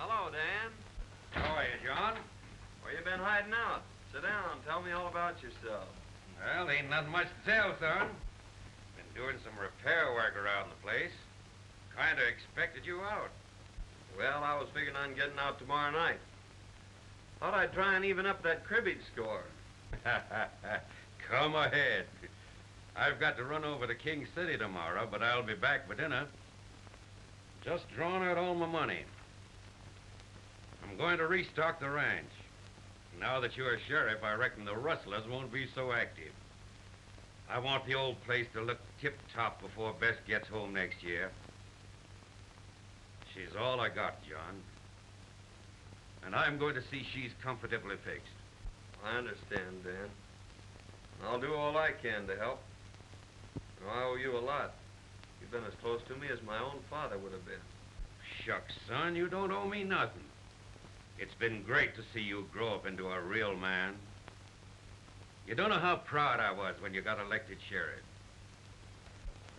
Hello, Dan. How are you, John? Where you been hiding out? Sit down. Tell me all about yourself. Well, ain't nothing much to tell, son. Been doing some repair work around the place. Kinda expected you out. Well, I was figuring on getting out tomorrow night. Thought I'd try and even up that cribbage score. Come ahead. I've got to run over to King City tomorrow, but I'll be back for dinner. Just drawn out all my money. I'm going to restock the ranch. Now that you're sheriff, I reckon the rustlers won't be so active. I want the old place to look tip-top before Bess gets home next year. She's all I got, John. And I'm going to see she's comfortably fixed. I understand, Dan. I'll do all I can to help. I owe you a lot. You've been as close to me as my own father would have been. Shucks, son, you don't owe me nothing. It's been great to see you grow up into a real man. You don't know how proud I was when you got elected sheriff.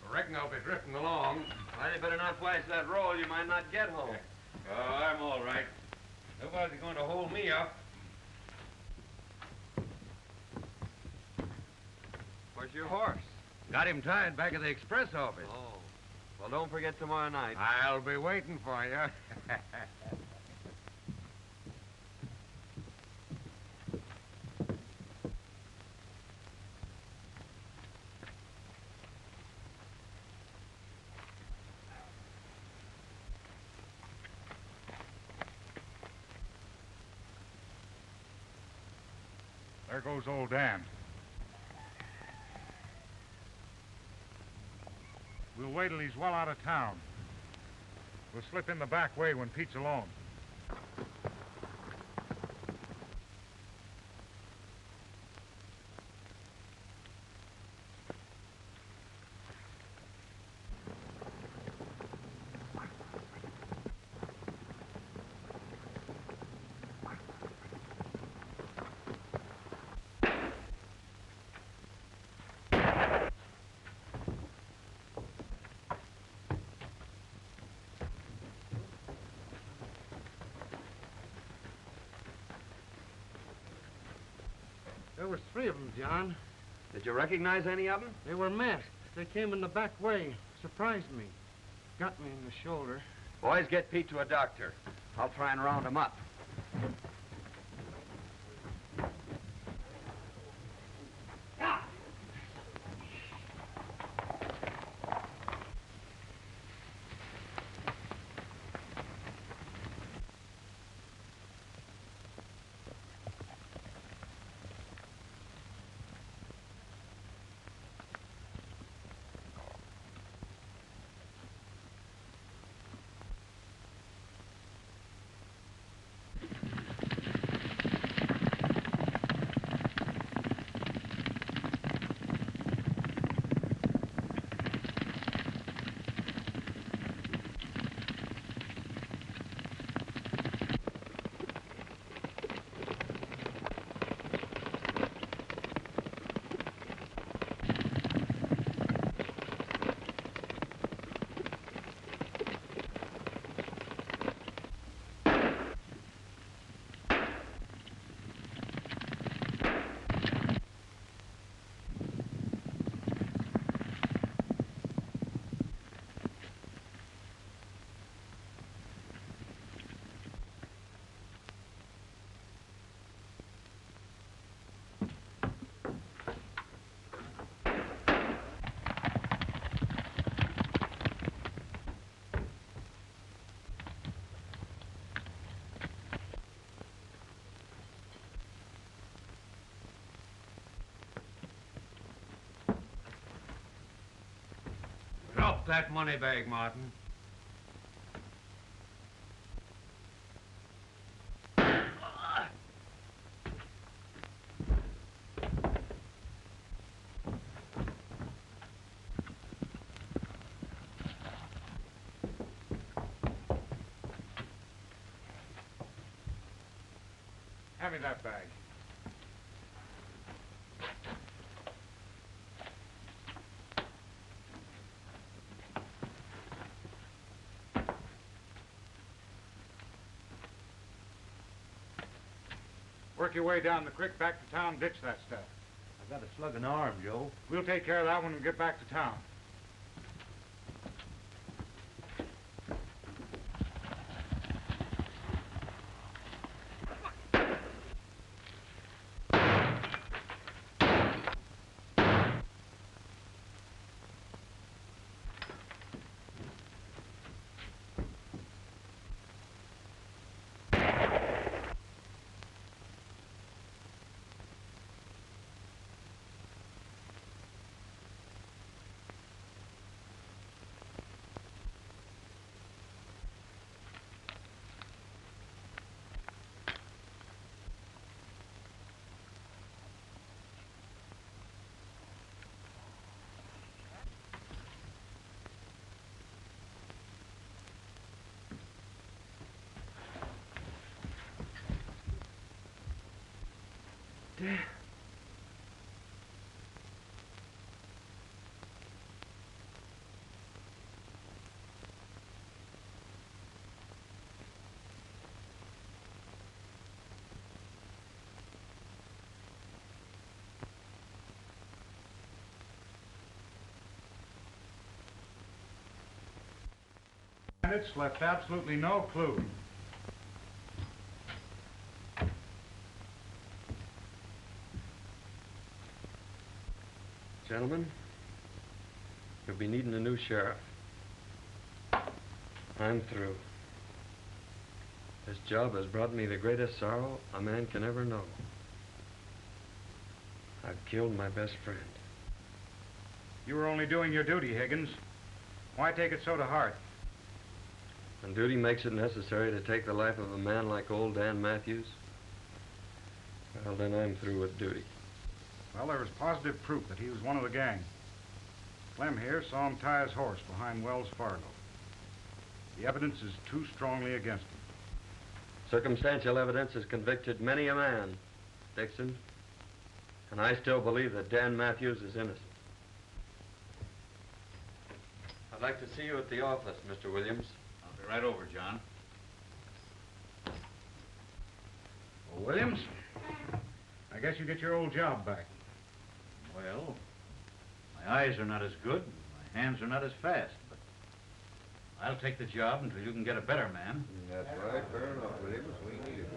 I reckon I'll be drifting along. Well, you better not flash that roll. You might not get home. Oh, I'm all right. Nobody's going to hold me up. Where's your horse? Got him tied back at the express office. Oh. Well, don't forget tomorrow night. I'll be waiting for you. There goes old Dan. We'll wait till he's well out of town. We'll slip in the back way when Pete's alone. There was 3 of them, John. Did you recognize any of them? They were masked. They came in the back way. Surprised me. Got me in the shoulder. Boys, get Pete to a doctor. I'll try and round him up. Drop that money bag, Martin. Hand me that bag. Work your way down the creek back to town, ditch that stuff. I got a slug in the arm, Joe. We'll take care of that when we get back to town. Dad. Bandits left absolutely no clue. Gentlemen, you'll be needing a new sheriff. I'm through. This job has brought me the greatest sorrow a man can ever know. I've killed my best friend. You were only doing your duty, Higgins. Why take it so to heart? When duty makes it necessary to take the life of a man like old Dan Matthews, well, then I'm through with duty. Well, there was positive proof that he was one of the gang. Clem here saw him tie his horse behind Wells Fargo. The evidence is too strongly against him. Circumstantial evidence has convicted many a man, Dixon, and I still believe that Dan Matthews is innocent. I'd like to see you at the office, Mr. Williams. I'll be right over, John. Well, Williams? I guess you get your old job back. Well, my eyes are not as good, my hands are not as fast, but I'll take the job until you can get a better man. That's right. Fair enough, Williams. We need it.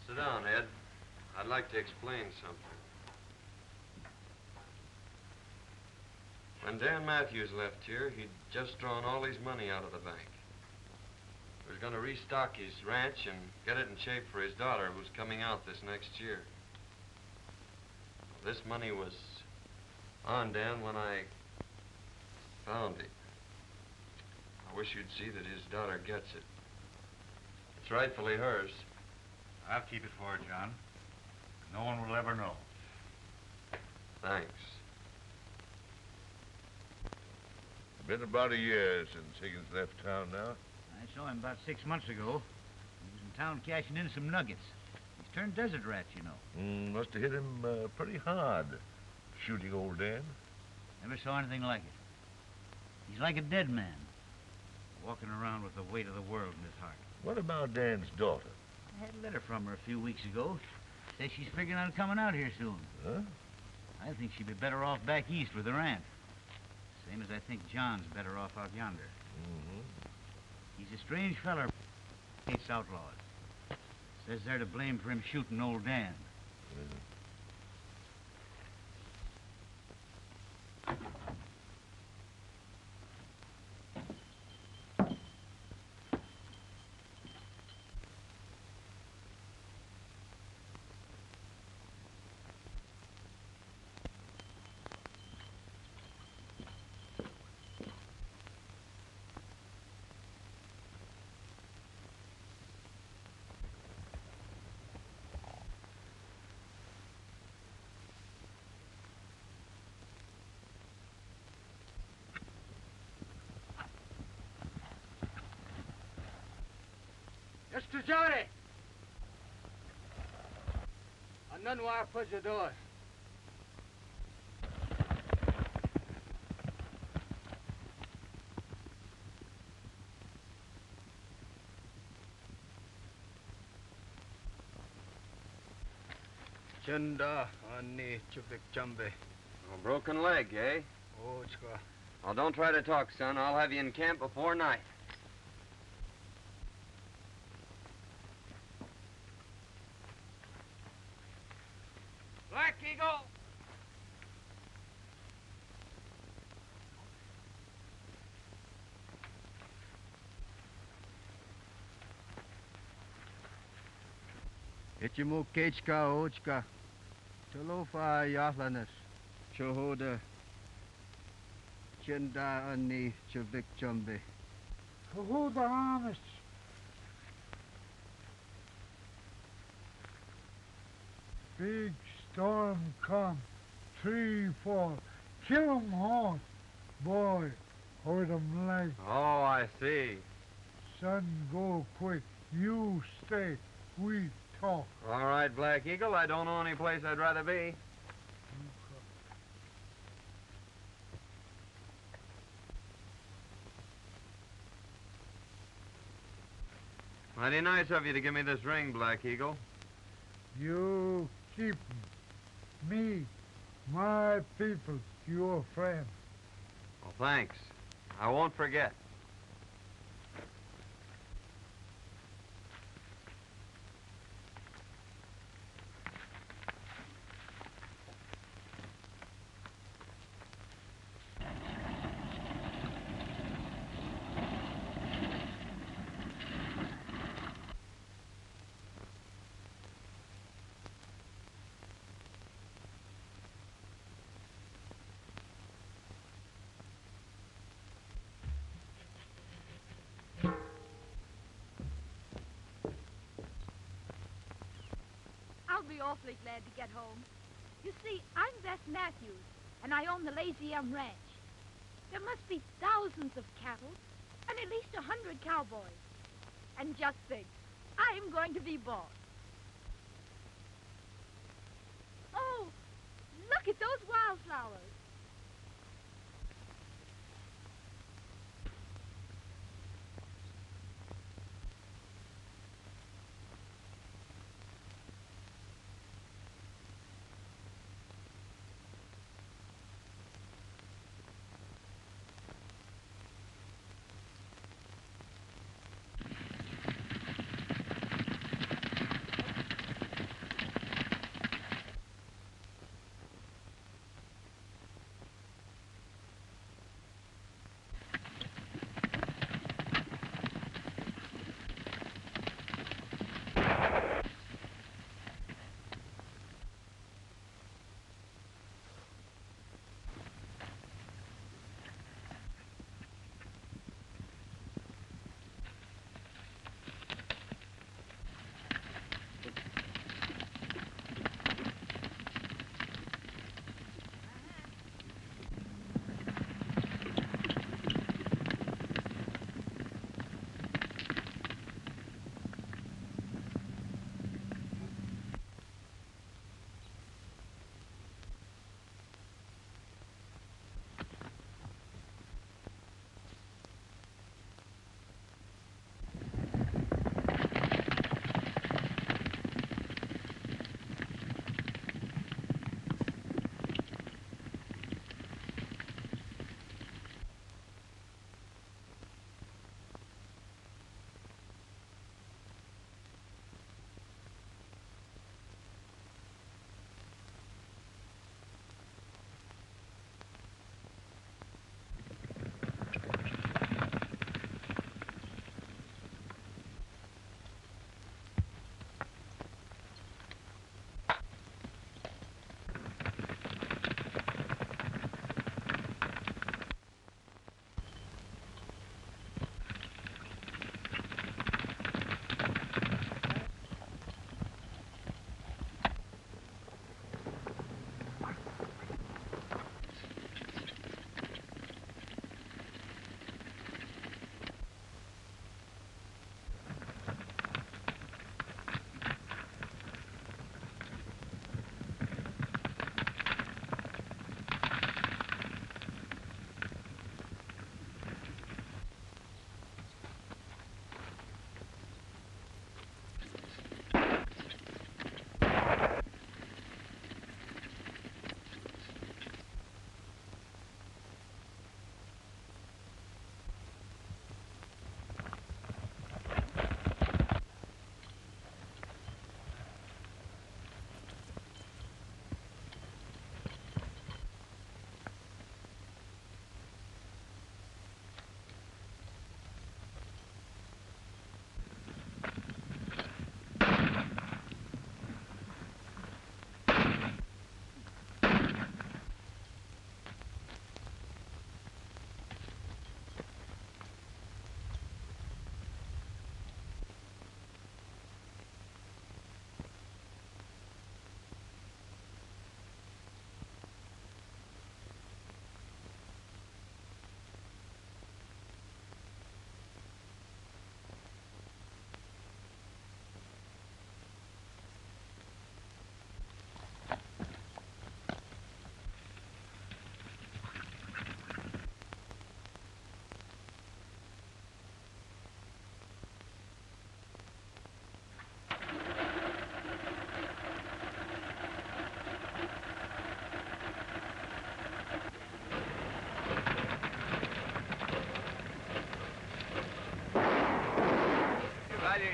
Sit down, Ed. I'd like to explain something. When Dan Matthews left here, he'd just drawn all his money out of the bank. He was going to restock his ranch and get it in shape for his daughter, who's coming out this next year. This money was on Dan when I found it. I wish you'd see that his daughter gets it. It's rightfully hers. I'll keep it for her, John. No one will ever know. Thanks. Been about a year since Higgins left town now. I saw him about 6 months ago. He was in town cashing in some nuggets. He's turned desert rat, you know. Must have hit him pretty hard, shooting old Dan. Never saw anything like it. He's like a dead man, walking around with the weight of the world in his heart. What about Dan's daughter? I had a letter from her a few weeks ago. Says she's figuring on coming out here soon. Huh? I think she'd be better off back east with her aunt. Same as I think John's better off out yonder. Mm-hmm. He's a strange feller. Hates outlaws. Says they're to blame for him shooting old Dan. Mr. Johnny! A none wire push your doors. Chanda ani chuvik chambe. A broken leg, eh? Ochka. Well, don't try to talk, son. I'll have you in camp before night. Black Eagle! Ichimu kechka ochka. Talofa yahlanas. Chohoda. Chanda ani chuvik chambe. Who the honest? Big storm come, tree fall, kill 'em all. Boy, hurt 'em leg. Oh, I see. Son, go quick. You stay. We talk. All right, Black Eagle. I don't know any place I'd rather be. Mighty nice of you to give me this ring, Black Eagle. You keep me, my people, your friend. Well, thanks. I won't forget. I'll be awfully glad to get home. You see, I'm Bess Matthews, and I own the Lazy M Ranch. There must be thousands of cattle and at least 100 cowboys. And just think, I'm going to be boss. Oh, look at those wildflowers.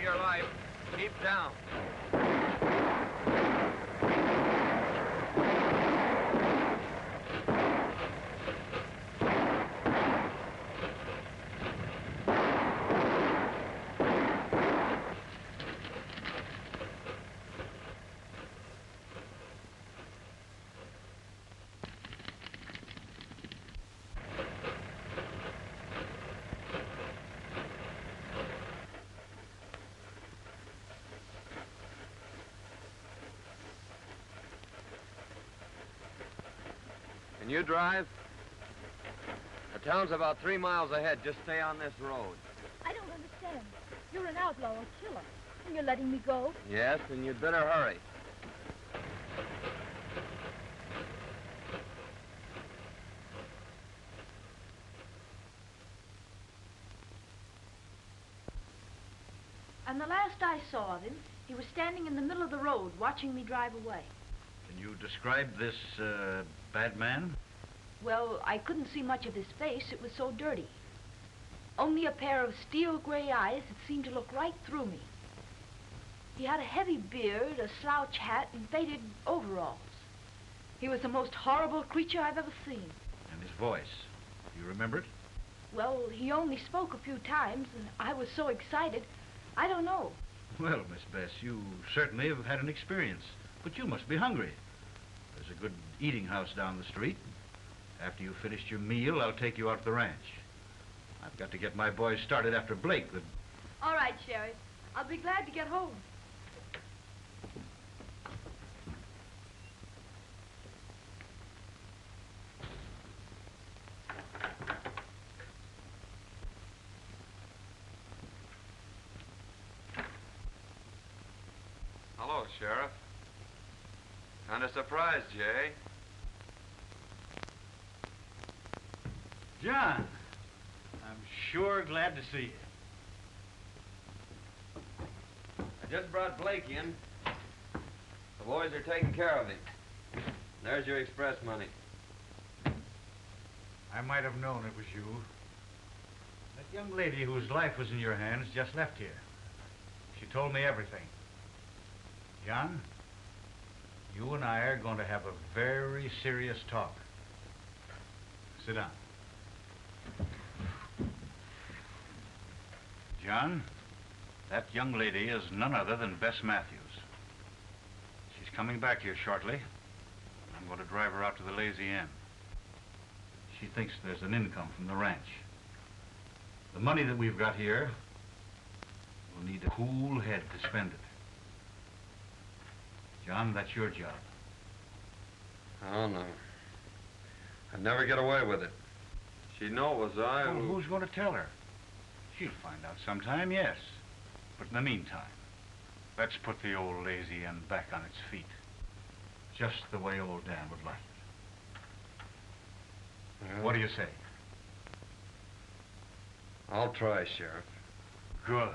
your life. Keep down. Can you drive? The town's about 3 miles ahead. Just stay on this road. I don't understand. You're an outlaw or killer, and you're letting me go? Yes, and you'd better hurry. And the last I saw of him, he was standing in the middle of the road watching me drive away. Can you describe this, bad man? Well, I couldn't see much of his face. It was so dirty. Only a pair of steel gray eyes that seemed to look right through me. He had a heavy beard, a slouch hat, and faded overalls. He was the most horrible creature I've ever seen. And his voice. Do you remember it? Well, he only spoke a few times, and I was so excited, I don't know. Well, Miss Bess, you certainly have had an experience. But you must be hungry. There's a good eating house down the street. After you've finished your meal, I'll take you out to the ranch. I've got to get my boys started after Blake. All right, Sheriff. I'll be glad to get home. Hello, Sheriff. Kind of surprised, Jay. John, I'm sure glad to see you. I just brought Blake in. The boys are taking care of him. There's your express money. I might have known it was you. That young lady whose life was in your hands just left here. She told me everything. John, you and I are going to have a very serious talk. Sit down. John, that young lady is none other than Bess Matthews. She's coming back here shortly. I'm going to drive her out to the Lazy Inn. She thinks there's an income from the ranch. The money that we've got here, we'll need a cool head to spend it. John, that's your job. Oh, no. I'd never get away with it. She'd know it was I Well, who... who's going to tell her? She'll find out sometime, yes. But in the meantime, let's put the old Lazy Inn back on its feet. Just the way old Dan would like it. Well, What do you say? I'll try, Sheriff. Good.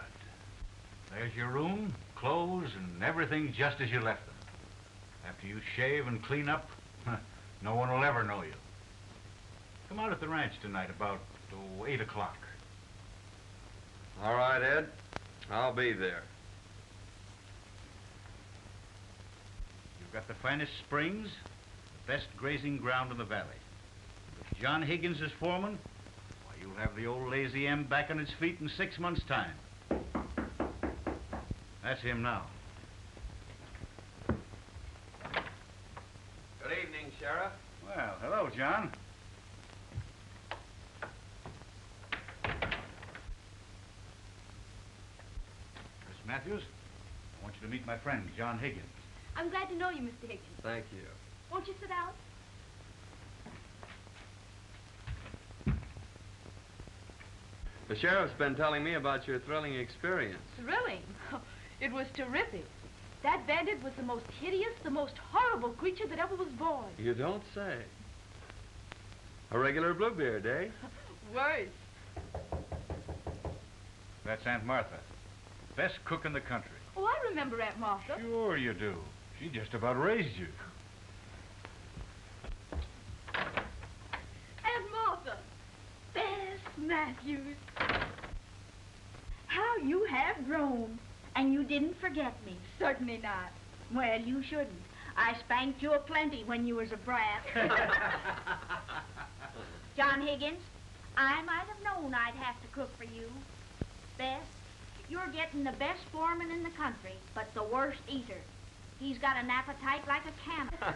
There's your room, clothes, and everything just as you left them. After you shave and clean up, no one will ever know you. Come out at the ranch tonight about 8 o'clock. All right, Ed. I'll be there. You've got the finest springs, the best grazing ground in the valley. If John Higgins is foreman, why, you'll have the old Lazy M back on its feet in 6 months' time. That's him now. Good evening, Sheriff. Well, hello, John. Miss Matthews, I want you to meet my friend, John Higgins. I'm glad to know you, Mr. Higgins. Thank you. Won't you sit down? The sheriff's been telling me about your thrilling experience. Thrilling. It was terrific. That bandit was the most hideous, the most horrible creature that ever was born. You don't say. A regular Bluebeard, eh? Worse. That's Aunt Martha. Best cook in the country. Oh, I remember Aunt Martha. Sure you do. She just about raised you. Aunt Martha. Bess Matthews. How you have grown. And you didn't forget me. Certainly not. Well, you shouldn't. I spanked you aplenty when you was a brat. John Higgins, I might have known I'd have to cook for you. Bess, you're getting the best foreman in the country, but the worst eater. He's got an appetite like a cannon.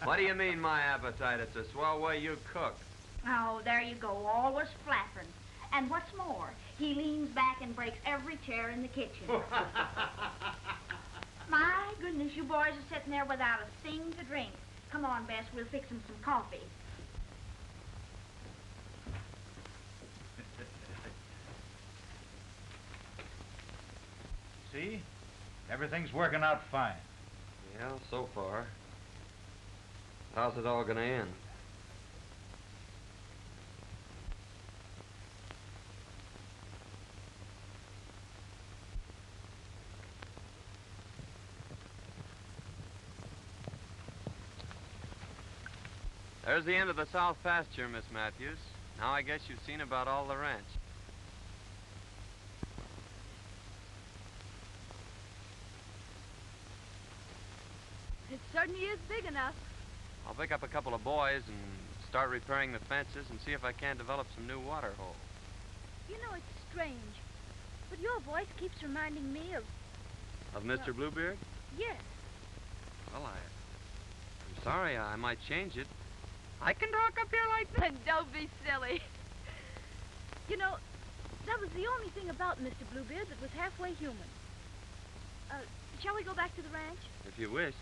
What do you mean, my appetite? It's a swell way you cook. Oh, there you go, always flattering. And what's more, he leans back and breaks every chair in the kitchen. My goodness, you boys are sitting there without a thing to drink. Come on, Bess, we'll fix him some coffee. See? Everything's working out fine. Yeah, so far. How's it all gonna end? There's the end of the south pasture, Miss Matthews. Now I guess you've seen about all the ranch. It certainly is big enough. I'll pick up a couple of boys and start repairing the fences and see if I can't develop some new water holes. You know, it's strange, but your voice keeps reminding me of... Of Mr. Bluebeard? Yes. Well, I'm sorry. I might change it. I can talk up here like that. Don't be silly. You know, that was the only thing about Mr. Bluebeard that was halfway human. Shall we go back to the ranch? If you wish.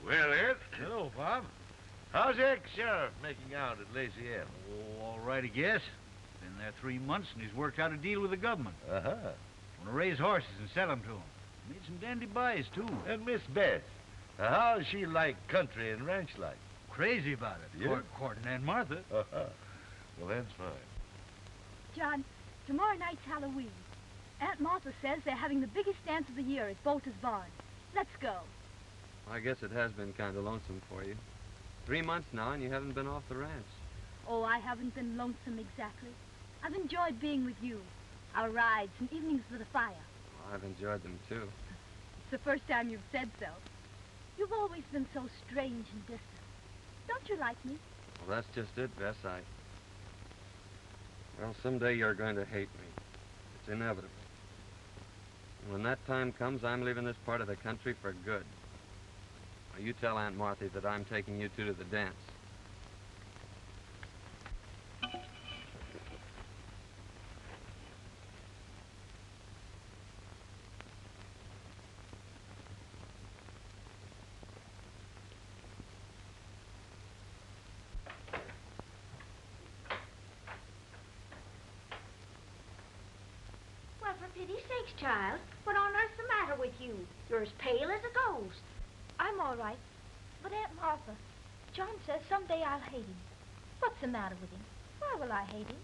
Well, Ed. Hello, Bob. How's the ex-sheriff making out at Lazy M? Oh, all right, I guess. Been there 3 months, and he's worked out a deal with the government. Uh-huh. Want to raise horses and sell them to him. Made some dandy buys, too. And Miss Beth, how's she like country and ranch life? Crazy about it. Yeah? Courting Aunt Martha. Uh-huh. Well, that's fine. John, tomorrow night's Halloween. Aunt Martha says they're having the biggest dance of the year at Bolter's Barn. Let's go. I guess it has been kind of lonesome for you. 3 months now, and you haven't been off the ranch. Oh, I haven't been lonesome exactly. I've enjoyed being with you. Our rides and evenings with the fire. Well, I've enjoyed them, too. It's the first time you've said so. You've always been so strange and distant. Don't you like me? Well, that's just it, Bess. Well, someday you're going to hate me. It's inevitable. And when that time comes, I'm leaving this part of the country for good. Now, you tell Aunt Martha that I'm taking you two to the dance. Well, for pity's sakes, child, what on earth's the matter with you? You're as pale as a ghost. I'm all right. But Aunt Martha, John says someday I'll hate him. What's the matter with him? Why will I hate him?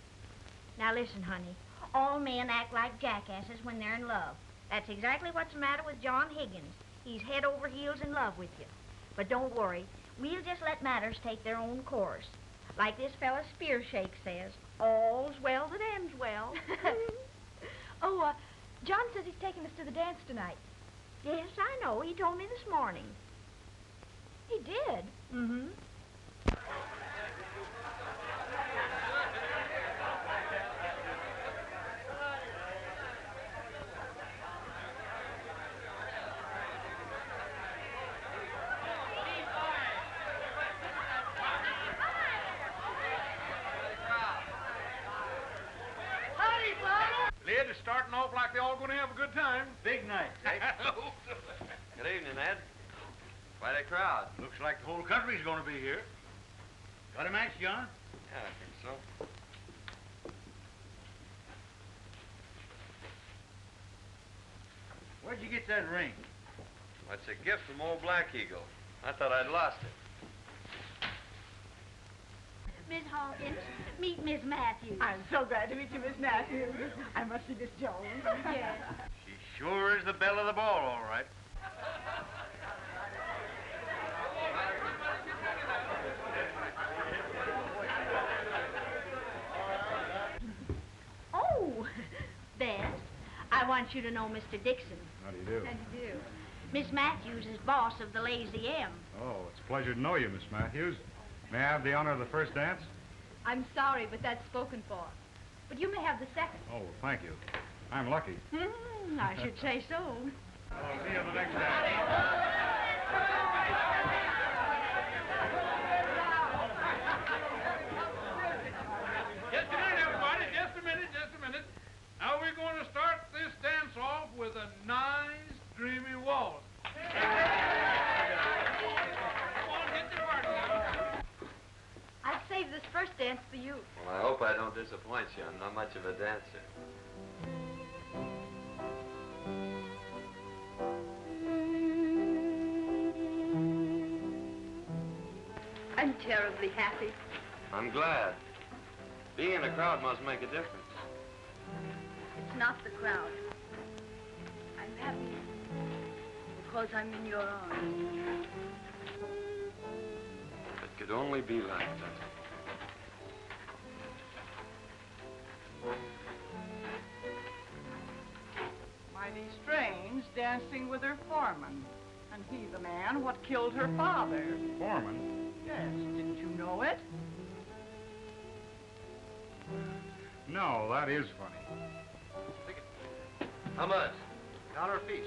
Now listen, honey. All men act like jackasses when they're in love. That's exactly what's the matter with John Higgins. He's head over heels in love with you. But don't worry. We'll just let matters take their own course. Like this fella Spearshake says, all's well that ends well. Oh, John says he's taking us to the dance tonight. Yes, I know. He told me this morning. He did? Mm-hmm. Lid is starting off like they're all going to have a good time. Big night, Dick. Good evening, Ed. Quite a crowd. Looks like the whole country's going to be here. Got a match, John? Yeah, I think so. Where'd you get that ring? Well, it's a gift from old Black Eagle. I thought I'd lost it. Miss Hawkins, meet Miss Matthews. I'm so glad to meet you, Miss Matthews. I must be Miss Jones. Yes. She sure is the belle of the ball, all right. want you to know Mr. Dixon. How do you do? How do you do? Miss Matthews is boss of the Lazy M. Oh, it's a pleasure to know you, Miss Matthews. May I have the honor of the first dance? I'm sorry, but that's spoken for. But you may have the second. Oh, well, thank you. I'm lucky. I should say so. I'll see you at the next dance. Just a minute, everybody. Just a minute. Now we're going to start this dance off with a nice, dreamy waltz. Come on, get your party on. I've saved this first dance for you. Well, I hope I don't disappoint you. I'm not much of a dancer. I'm terribly happy. I'm glad. Being in a crowd must make a difference. It's not the crowd. I'm happy because I'm in your arms. If it could only be like that. Mighty strange, dancing with her foreman. And he the man what killed her father. Foreman? Yes, didn't you know it? No, that is funny. How much? $1 apiece.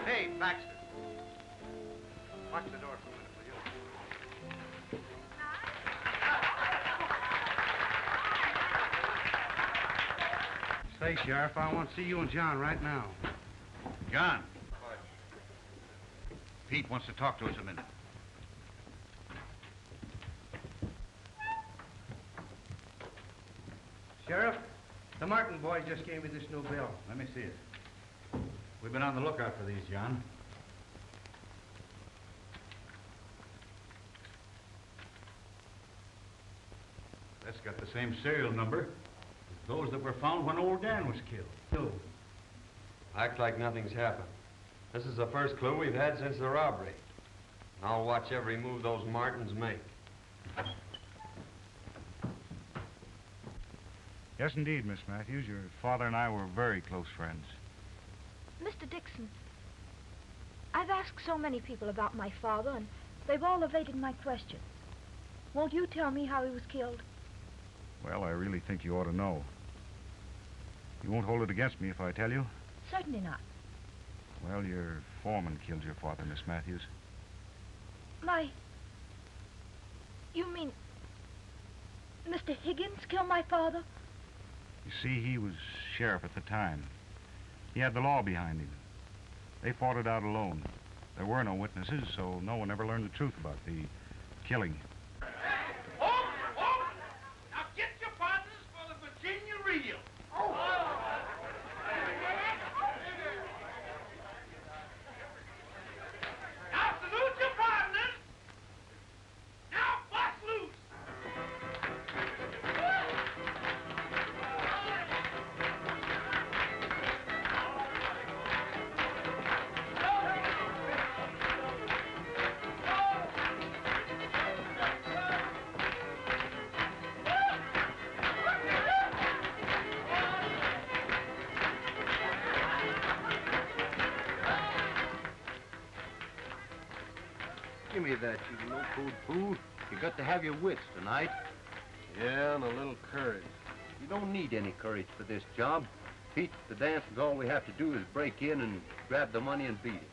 Hey, Baxter. Watch the door for a minute, will you? Say, Sheriff, I want to see you and John right now. John. Pete wants to talk to us a minute. Sheriff, the Martin boy just gave me this new bill. Let me see it. We've been on the lookout for these, John. That's got the same serial number as those that were found when old Dan was killed. Act like nothing's happened. This is the first clue we've had since the robbery. I'll watch every move those Martins make. Yes, indeed, Miss Matthews. Your father and I were very close friends. Mr. Dixon, I've asked so many people about my father, and they've all evaded my questions. Won't you tell me how he was killed? Well, I really think you ought to know. You won't hold it against me if I tell you? Certainly not. Well, your foreman killed your father, Miss Matthews. You mean Mr. Higgins killed my father? You see, he was sheriff at the time. He had the law behind him. They fought it out alone. There were no witnesses, so no one ever learned the truth about the killing. Now get your partners for the Virginia reel. Now salute your partners. Now bust loose. Give me that, you low-code fool. You got to have your wits tonight. Yeah, and a little courage. You don't need any courage for this job. Pete, the dance is all we have to do is break in and grab the money and beat it.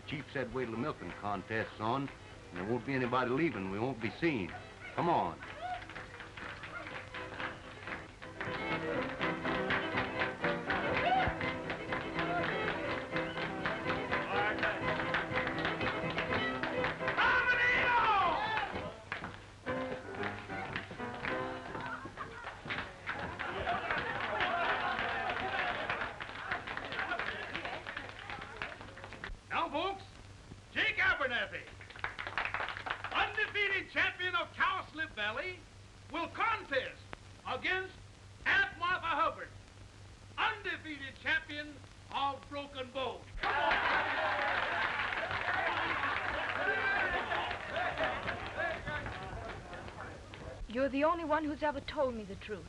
The chief said wait till the milking contest's on, and there won't be anybody leaving. We won't be seen. Come on. Now, folks, Jake Abernathy, undefeated champion of Cowslip Valley, will contest against Aunt Martha Hubbard, undefeated champion of Broken Bow. Come on. You're the only one who's ever told me the truth.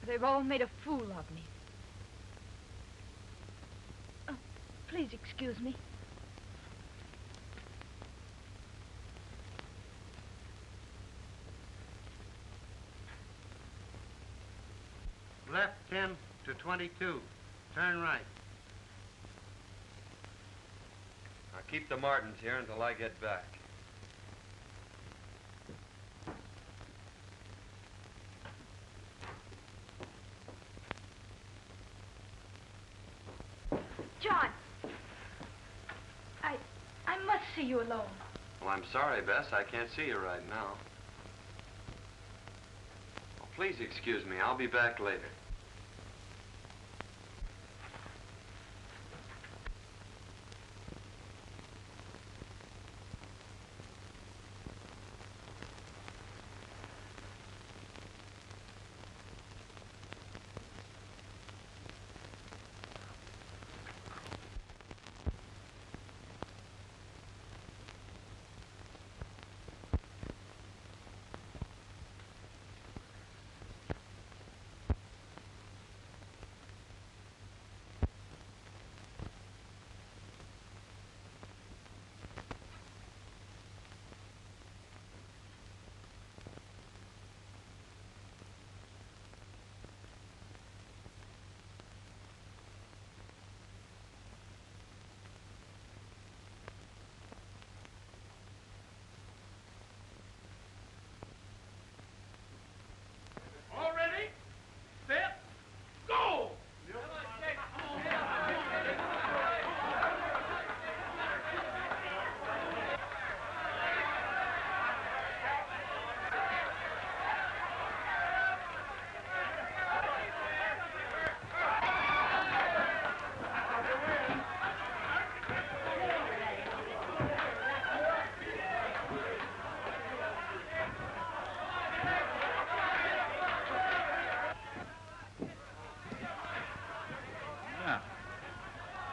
They've all made a fool of me. Oh, please excuse me. Left 10 to 22. Turn right. Now keep the Martins here until I get back. John! I must see you alone. Well, I'm sorry, Bess. I can't see you right now. Oh, please excuse me. I'll be back later. All ready? Set. Go! Yeah.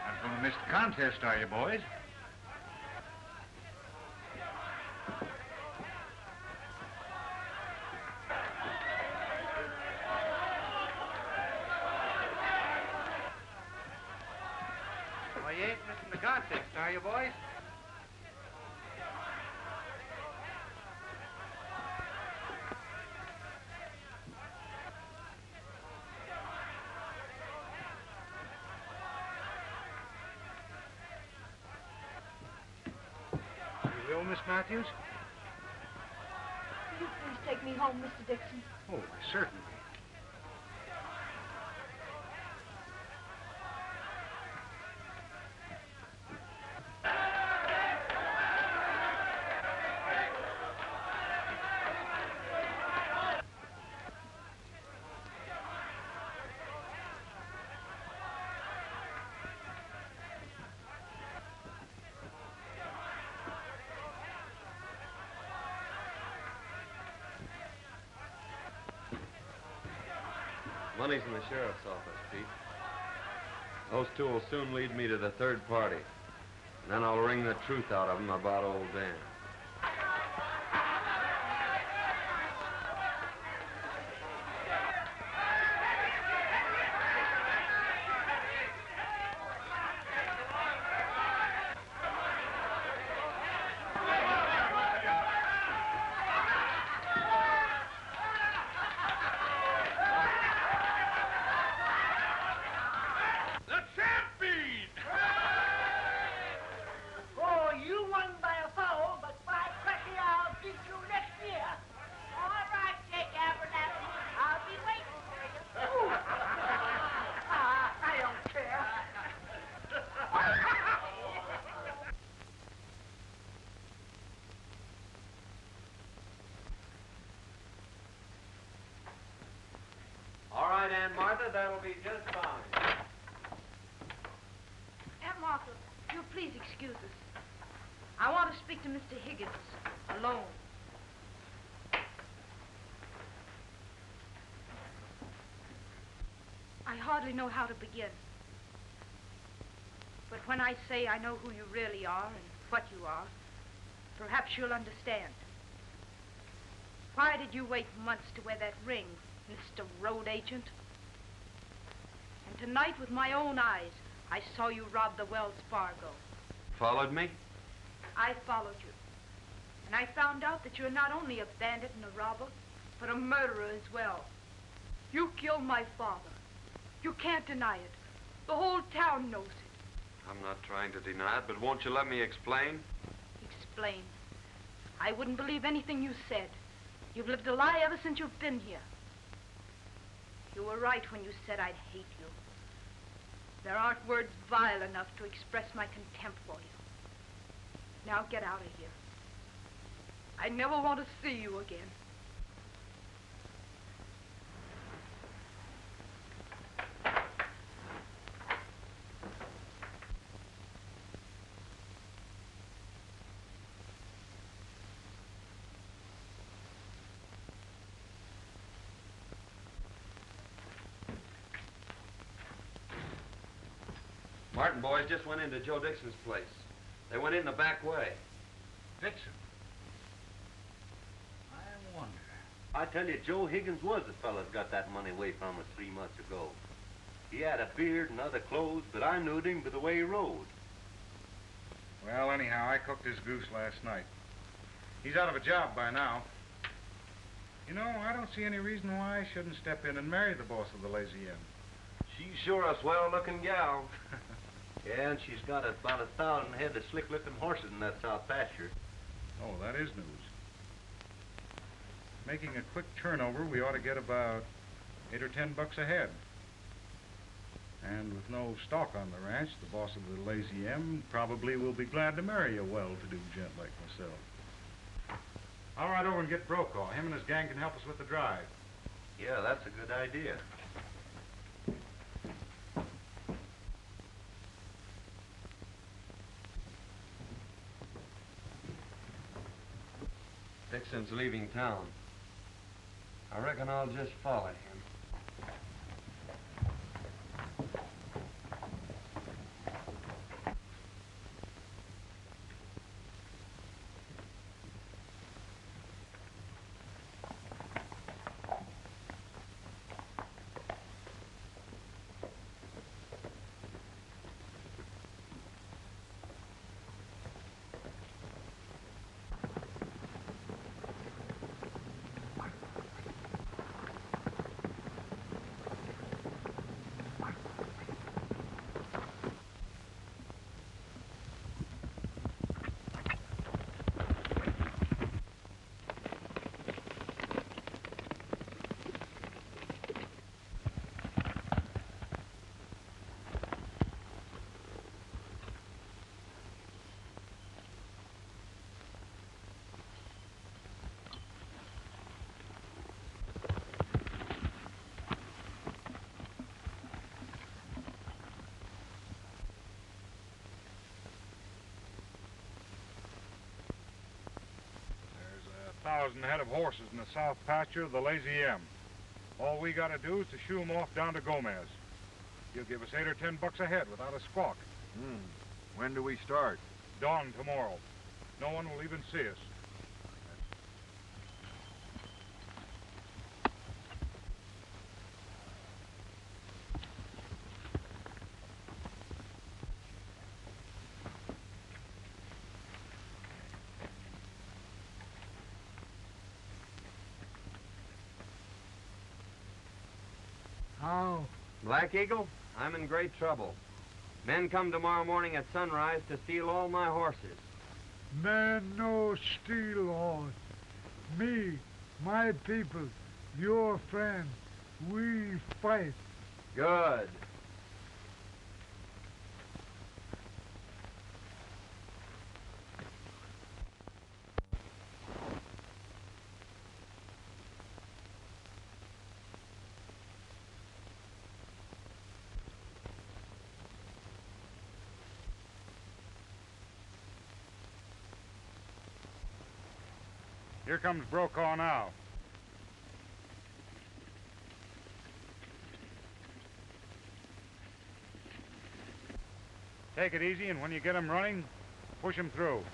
Not going to miss the contest, are you, boys? Well, you ain't missing the contest, are you, boys? You will, Miss Matthews? Will you please take me home, Mr. Dixon? Oh, certainly. Money's in the sheriff's office, Pete. Those two will soon lead me to the third party. And then I'll wring the truth out of them about old Dan. The champion! Oh, you won by a foul, but by cracky, I'll beat you next year. All right, Jake Abernathy. I'll be waiting for you. Ooh. I don't care. All right, Aunt Martha, that'll be just fine. Aunt Martha, you'll please excuse us. I want to speak to Mr. Higgins alone. I hardly know how to begin. But when I say I know who you really are and what you are, perhaps you'll understand. Why did you wait months to wear that ring, Mr. Road Agent? And tonight, with my own eyes, I saw you rob the Wells Fargo. Followed me? I followed you. And I found out that you're not only a bandit and a robber, but a murderer as well. You killed my father. You can't deny it. The whole town knows it. I'm not trying to deny it, but won't you let me explain? Explain. I wouldn't believe anything you said. You've lived a lie ever since you've been here. You were right when you said I'd hate you. There aren't words vile enough to express my contempt for you. Now get out of here. I never want to see you again. Martin boys just went into Joe Dixon's place. They went in the back way. Dixon? I wonder. I tell you, Joe Higgins was the fella that got that money away from us 3 months ago. He had a beard and other clothes, but I knew him by the way he rode. Well, anyhow, I cooked his goose last night. He's out of a job by now. You know, I don't see any reason why I shouldn't step in and marry the boss of the Lazy Inn. She's sure a swell-looking gal. Yeah, and she's got about 1,000 head of slick-looking horses in that south pasture. Oh, that is news. Making a quick turnover, we ought to get about $8 or $10 a head. And with no stock on the ranch, the boss of the Lazy M probably will be glad to marry a well-to-do gent like myself. I'll ride over and get Brokaw. Him and his gang can help us with the drive. Yeah, that's a good idea. Dixon's leaving town. I reckon I'll just follow him. There's 1,000 head of horses in the south pasture of the Lazy M. All we gotta do is to shoo 'em off down to Gomez. He'll give us $8 or $10 a head without a squawk. When do we start? Dawn tomorrow. No one will even see us. How? Black Eagle, I'm in great trouble. Men come tomorrow morning at sunrise to steal all my horses. Man no steal horse. Me, my people, your friend, we fight. Good. Here comes Brokaw now. Take it easy, and when you get him running, push him through.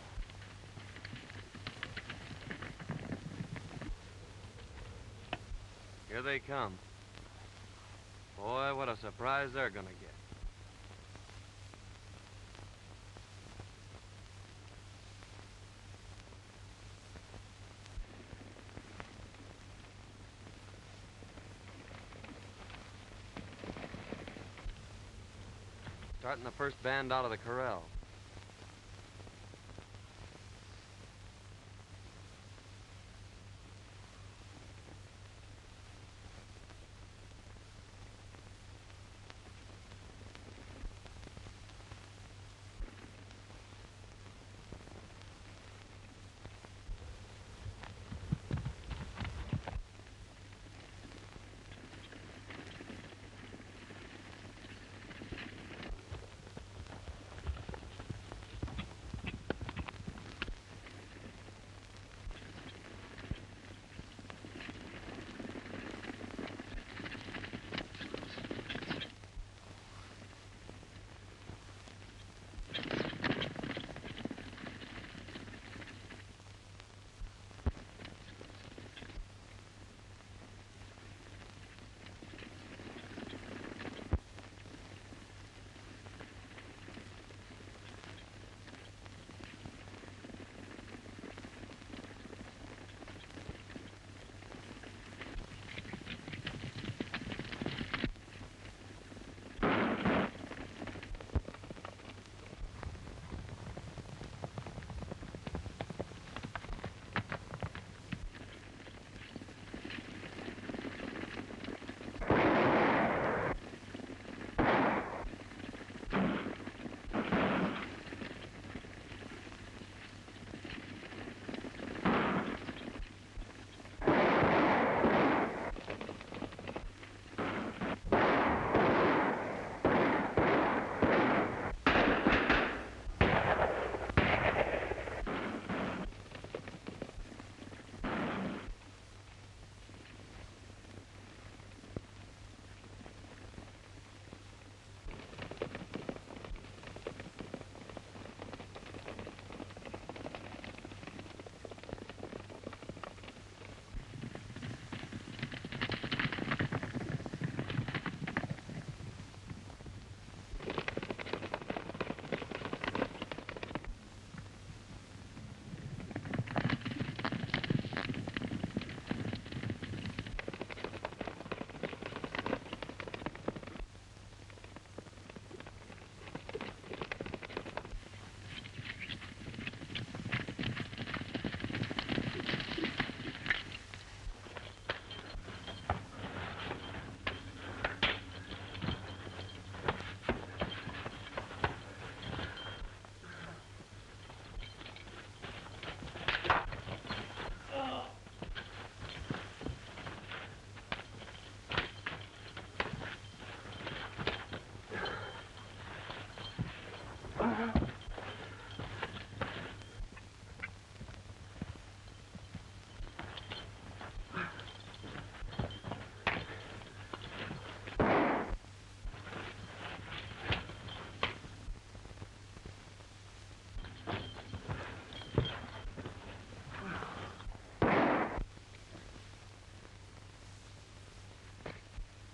Here they come. Boy, what a surprise they're gonna get. Starting the first band out of the corral.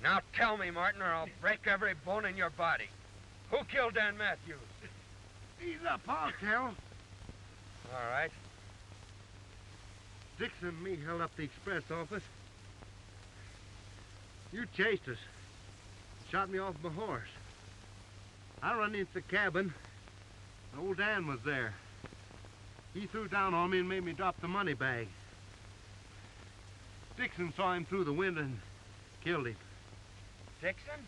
Now tell me, Martin, or I'll break every bone in your body. Who killed Dan Matthews? Ease up, I'll tell. All right. Dixon and me held up the express office. You chased us. Shot me off my horse. I run into the cabin. And old Dan was there. He threw down on me and made me drop the money bag. Dixon saw him through the window and killed him. Dixon?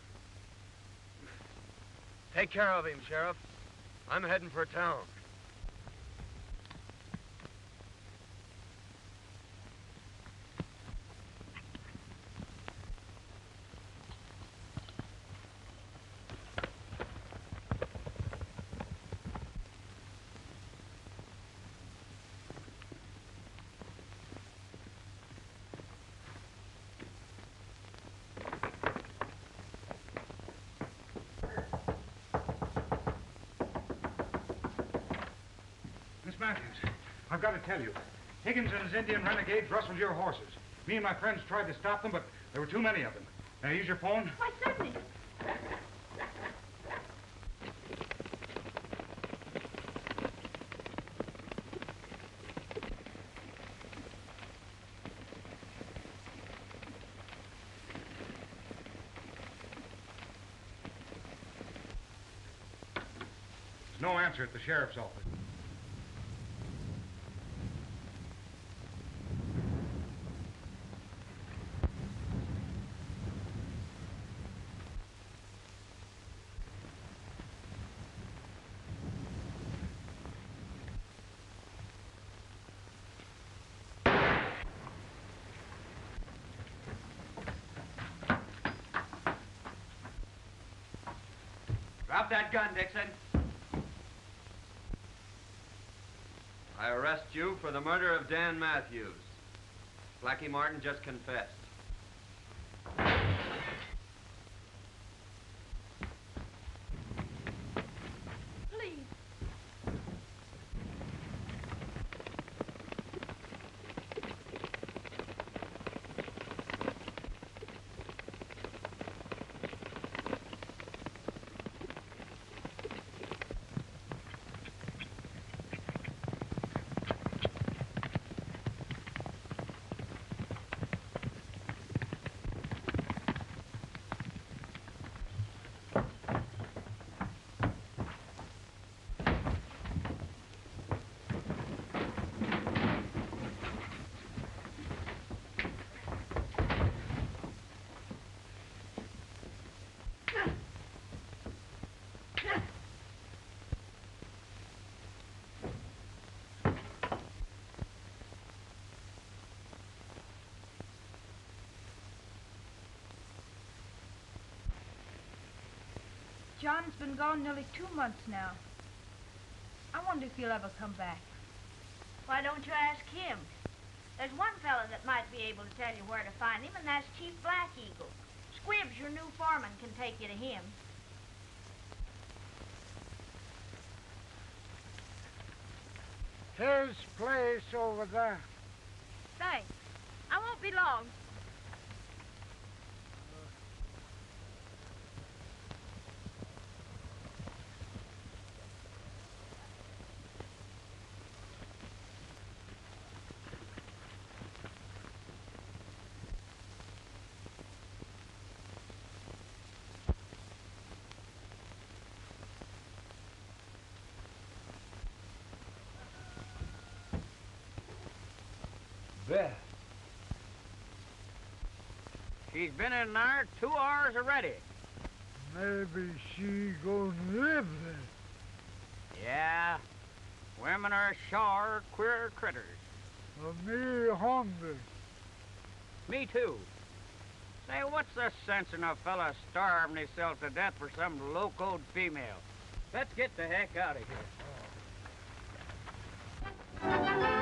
Take care of him, Sheriff. I'm heading for town. Matthews, I've got to tell you. Higgins and his Indian renegades rustled your horses. Me and my friends tried to stop them, but There were too many of them. May I use your phone? Why, certainly. There's no answer at the sheriff's office. Drop that gun, Dixon. I arrest you for the murder of Dan Matthews. Blackie Martin just confessed. Please. John's been gone nearly 2 months now. I wonder if he'll ever come back. Why don't you ask him? There's one fella that might be able to tell you where to find him, and that's Chief Black Eagle. Squibbs, your new foreman, can take you to him. His place over there. Thanks. I won't be long. Beth. She's been in there 2 hours already. Maybe she gonna live there. Yeah. Women are sure queer critters. Me hungry. Me too. Say, what's the sense in a fella starving himself to death for some locoed female? Let's get the heck out of here.